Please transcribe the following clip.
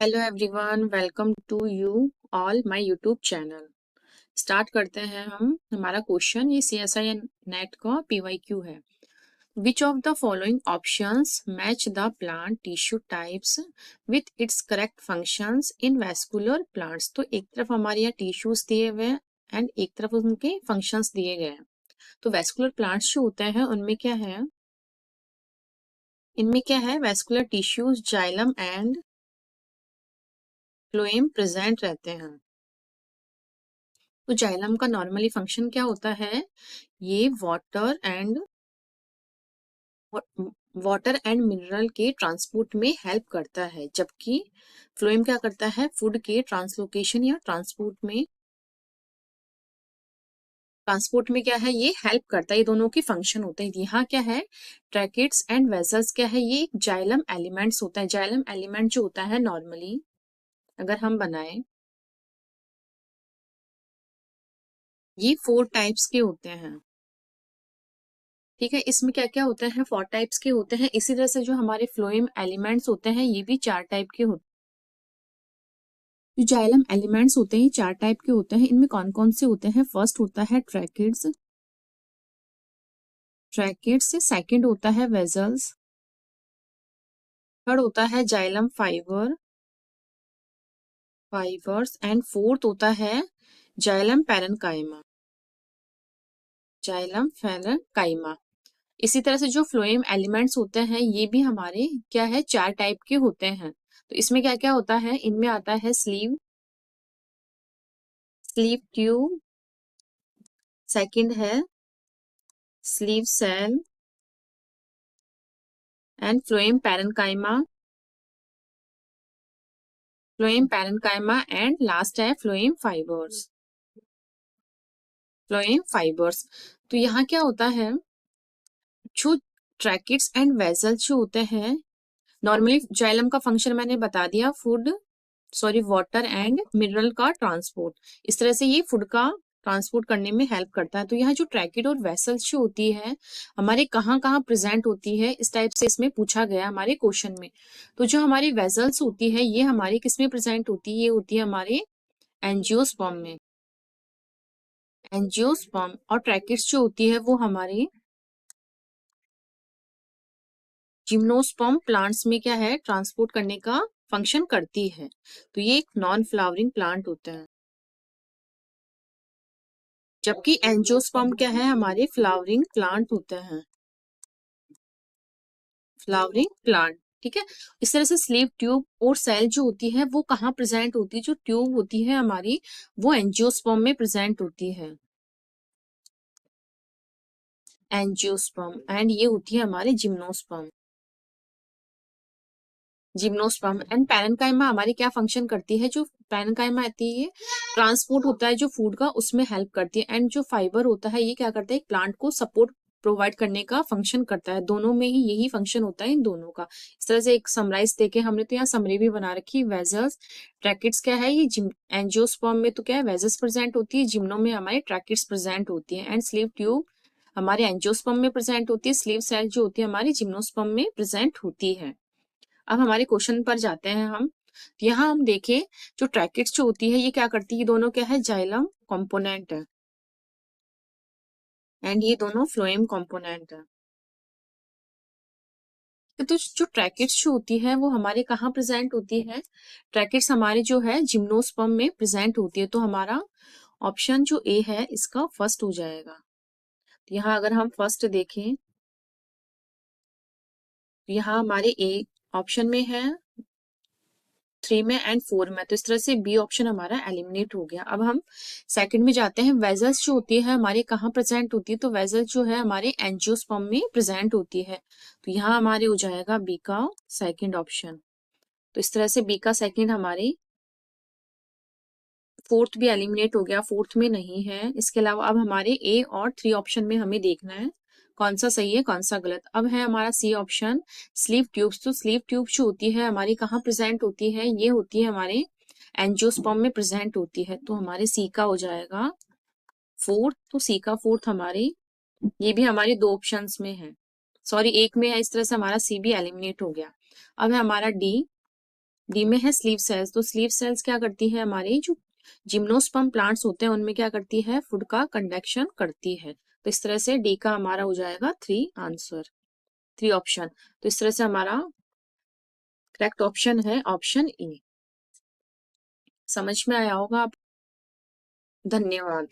Hello everyone, welcome to you all my YouTube channel. Start करते हैं हम हमारा क्वेश्चन। ये CSI नेट का PYQ है। Which of the following options match the plant tissue types with its correct functions in vascular plants. तो एक तरफ हमारे यहाँ टिश्यूज दिए हुए हैं एंड एक तरफ उनके फंक्शंस दिए गए हैं। तो वेस्कुलर प्लांट्स जो होते हैं उनमें क्या है, इनमें क्या है, vascular tissues xylem and phloem present रहते हैं। तो जाइलम का नॉर्मली फंक्शन क्या होता है, ये वाटर एंड मिनरल के ट्रांसपोर्ट में हेल्प करता है, जबकि फ्लोएम क्या करता है, फूड के ट्रांसलोकेशन या ट्रांसपोर्ट में क्या है, ये हेल्प करता है। ये दोनों के फंक्शन होते हैं। यहाँ क्या है, ट्रैकेट्स एंड वेसल्स क्या है, ये जाइलम एलिमेंट्स होता है। जाइलम एलिमेंट जो होता है नॉर्मली अगर हम बनाए, ये 4 टाइप्स के होते हैं। ठीक है, इसमें क्या क्या होते हैं, 4 टाइप्स के होते हैं। इसी तरह से जो हमारे फ्लोएम एलिमेंट्स होते हैं ये भी 4 टाइप के होते हैं। जो जाइलम एलिमेंट्स होते हैं ये 4 टाइप के होते हैं। इनमें कौन कौन से होते हैं, फर्स्ट होता है ट्रैकिड्स, सेकंड होता है वेजल्स, थर्ड होता है जाइलम फाइबर्स एंड फोर्थ होता है जाइलम पैरेन्काइमा। इसी तरह से जो फ्लोएम एलिमेंट्स होते हैं ये भी हमारे क्या है, 4 टाइप के होते हैं। तो इसमें क्या क्या होता है, इनमें आता है स्लीव ट्यूब, सेकंड है sieve cell and phloem parenchyma and last है फ्लोएम फाइबर्स। तो यहाँ क्या होता है, जो ट्रैकिड्स एंड वेसल्स जो होते हैं, नॉर्मली जाइलम का फंक्शन मैंने बता दिया, वाटर एंड मिनरल का ट्रांसपोर्ट। इस तरह से ये फूड का ट्रांसपोर्ट करने में हेल्प करता है। तो यहाँ जो ट्रैकिड और वेसल्स जो होती है हमारे कहाँ कहाँ प्रेजेंट होती है, इस टाइप से इसमें पूछा गया हमारे क्वेश्चन में। तो जो हमारी वेसल्स होती है ये हमारी किसमें प्रेजेंट होती है, ये होती है हमारे एंजियोस्पर्म और ट्रैकिड्स जो होती है वो हमारे जिम्नोस्पर्म प्लांट्स में क्या है, ट्रांसपोर्ट करने का फंक्शन करती है। तो ये एक नॉन फ्लावरिंग प्लांट होता है, जबकि एंजियोस्पर्म क्या है, हमारे फ्लावरिंग प्लांट। ठीक है, इस तरह से स्लीव ट्यूब और सेल जो होती है वो कहाँ प्रेजेंट होती है, जो ट्यूब होती है हमारी वो एंजियोस्पर्म में प्रेजेंट होती है, एंजियोस्पर्म एंड ये होती है हमारे जिम्नोस्पर्म एंड पैरेन्काइमा हमारी क्या फंक्शन करती है, जो पैरेन्काइमा आती है ट्रांसपोर्ट होता है जो फूड का, उसमें हेल्प करती है। एंड जो फाइबर होता है ये क्या करता है, एक प्लांट को सपोर्ट प्रोवाइड करने का फंक्शन करता है। दोनों में ही यही फंक्शन होता है, इन दोनों का। इस तरह से एक समराइज देके हमने तो यहाँ समरी भी बना रखी। वेजल्स ट्रैकिड्स क्या है, ये एंजियोस्पर्म में तो क्या है, वेजल्स प्रेजेंट होती है, जिम्नो में हमारे ट्रैकिड्स प्रेजेंट होती है एंड स्लीव ट्यूब हमारे एंजियोस्पर्म में प्रेजेंट होती है, स्लीव सेल जो होती है हमारी जिम्नोस्पर्म में प्रेजेंट होती है। अब हमारे क्वेश्चन पर जाते हैं हम। यहाँ हम देखें, जो ट्रैकिड्स जो होती है ये क्या करती है, ये दोनों क्या है, जाइलम कंपोनेंट है एंड ये दोनों फ्लोएम कंपोनेंट है। तो जो ट्रैकिड्स जो होती है वो हमारे कहाँ प्रेजेंट होती है, ट्रैकिड्स हमारे जो है जिम्नोस्पर्म में प्रेजेंट होती है। तो हमारा ऑप्शन जो ए है इसका फर्स्ट हो जाएगा। तो यहाँ अगर हम फर्स्ट देखें तो यहाँ हमारे ए ऑप्शन में है, 3 में एंड 4 में। तो इस तरह से बी ऑप्शन हमारा एलिमिनेट हो गया। अब हम सेकंड में जाते हैं। वेजल्स जो होती है हमारी कहाँ प्रेजेंट होती है, तो वेजल्स जो है हमारे एंजियोस्पर्म में प्रेजेंट होती है। तो यहाँ हमारे हो जाएगा बी का सेकंड ऑप्शन। तो इस तरह से बी का सेकंड हमारे, फोर्थ भी एलिमिनेट हो गया, फोर्थ में नहीं है। इसके अलावा अब हमारे ए और 3 ऑप्शन में हमें देखना है कौन सा सही है कौन सा गलत। अब है हमारा सी ऑप्शन, स्लीव ट्यूब्स। तो स्लीव ट्यूब जो होती है हमारी कहाँ प्रेजेंट होती है, ये होती है हमारे एंजियोस्पर्म में प्रेजेंट होती है। तो हमारे सी का हो जाएगा फोर्थ। तो सी का फोर्थ हमारे, ये भी हमारे 2 ऑप्शंस में है, सॉरी एक में है। इस तरह से हमारा सी भी एलिमिनेट हो गया। अब है हमारा डी, डी में है स्लीव सेल्स, तो स्लीव सेल्स क्या करती है, हमारी जो जिम्नोस्पर्म प्लांट्स होते हैं उनमें क्या करती है, फूड का कंडक्शन करती है। तो इस तरह से डी का हमारा हो जाएगा 3 आंसर, 3 ऑप्शन। तो इस तरह से हमारा करेक्ट ऑप्शन है ऑप्शन ए। समझ में आया होगा आप, धन्यवाद।